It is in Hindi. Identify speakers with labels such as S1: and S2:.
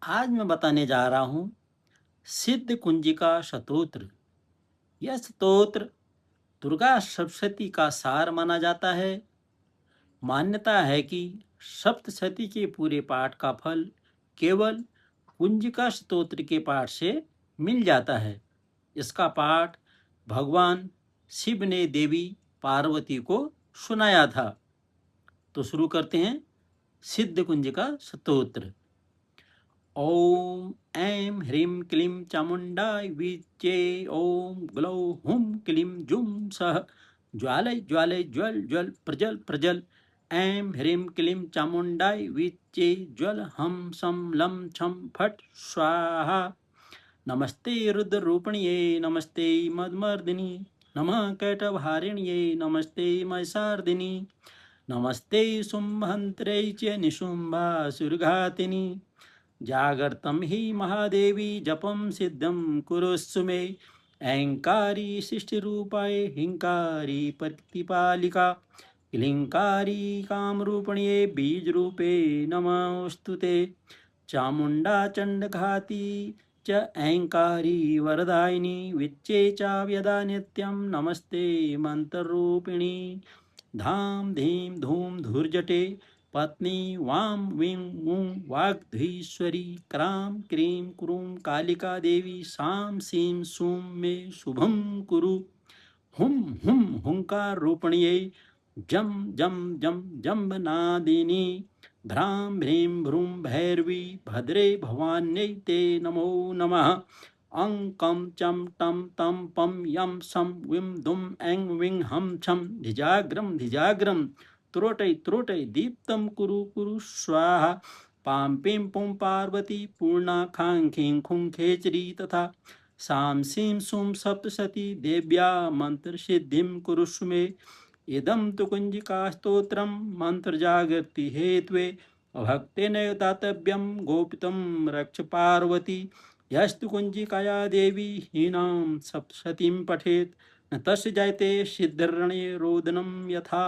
S1: आज मैं बताने जा रहा हूँ सिद्ध कुंजिका स्तोत्र। यह स्तोत्र दुर्गा सप्तशती का सार माना जाता है। मान्यता है कि सप्तशती के पूरे पाठ का फल केवल कुंजिका स्तोत्र के पाठ से मिल जाता है। इसका पाठ भगवान शिव ने देवी पार्वती को सुनाया था। तो शुरू करते हैं सिद्ध कुंजिका स्तोत्र। ओम ऐं ह्रीं क्लीं चामुण्डाय विद्ये। ओम ग्लौं हुं क्लीं जुं सः ज्वालय ज्वालय ज्वल ज्वल प्रज्वल प्रज्वल। ऐं ह्रीं क्लीं चामुण्डाय विद्ये ज्वल हं सं लं छं फट् स्वाहा। नमस्ते रुद्ररूपिण्ये नमस्ते मदमर्दिनी नमः कैटभारिण्ये नमस्ते महिषार्दिनी नमस्ते शुम्भन्त्र्यै च निशुम्भासुरघातिनी। जागर्तं हि महादेवी जपं सिद्धं कुरुस्व मे। ऐङ्कारी सृष्टिरूपाय हिंकारी प्रतिपालिका क्लींकारी कामरूपिण्ये बीजरूपे नमोऽस्तु ते। चामुण्डा चण्डघाती च ऐङ्कारी वरदायिनी विच्चे च व्यदा नित्यं नमस्ते मन्त्ररूपिणी। धाम धीम धूम धूर्जटे पत्नी वां वीं मूं वाग्धीश्वरी क्रां क्रीं क्रूं कालिका देवी सां सीं सूं मे शुभं कुरु। हुं हुं हुंकार रूपण्ये जं जं जं जम्बनादिनी भ्रां भ्रीं भ्रूं भैरवी भद्रे भवान्यै ते नमो नमः। अं कं चं टं तं पं यं सं विं दुं ऐं विं हं छं धिजाग्रं त्रोटै त्रोटै दीप्तं कुरु कुरु स्वाहा। पां पीं पुं पार्वती पूर्णा खां खीं खुं खेचरी तथा सां सीं सूं सप्तशती देव्या मन्त्रसिद्धिं कुरुष्व मे। इदं तु कुञ्जिकास्तोत्रं मन्त्रजागृति हेत्वे भक्तेन दातव्यं गोपितं रक्ष पार्वती। यस्तु कुञ्जिकाया देवी हीनां सप्तशतीं पठेत् न तस्य जायते सिद्धरणे रोदनं यथा।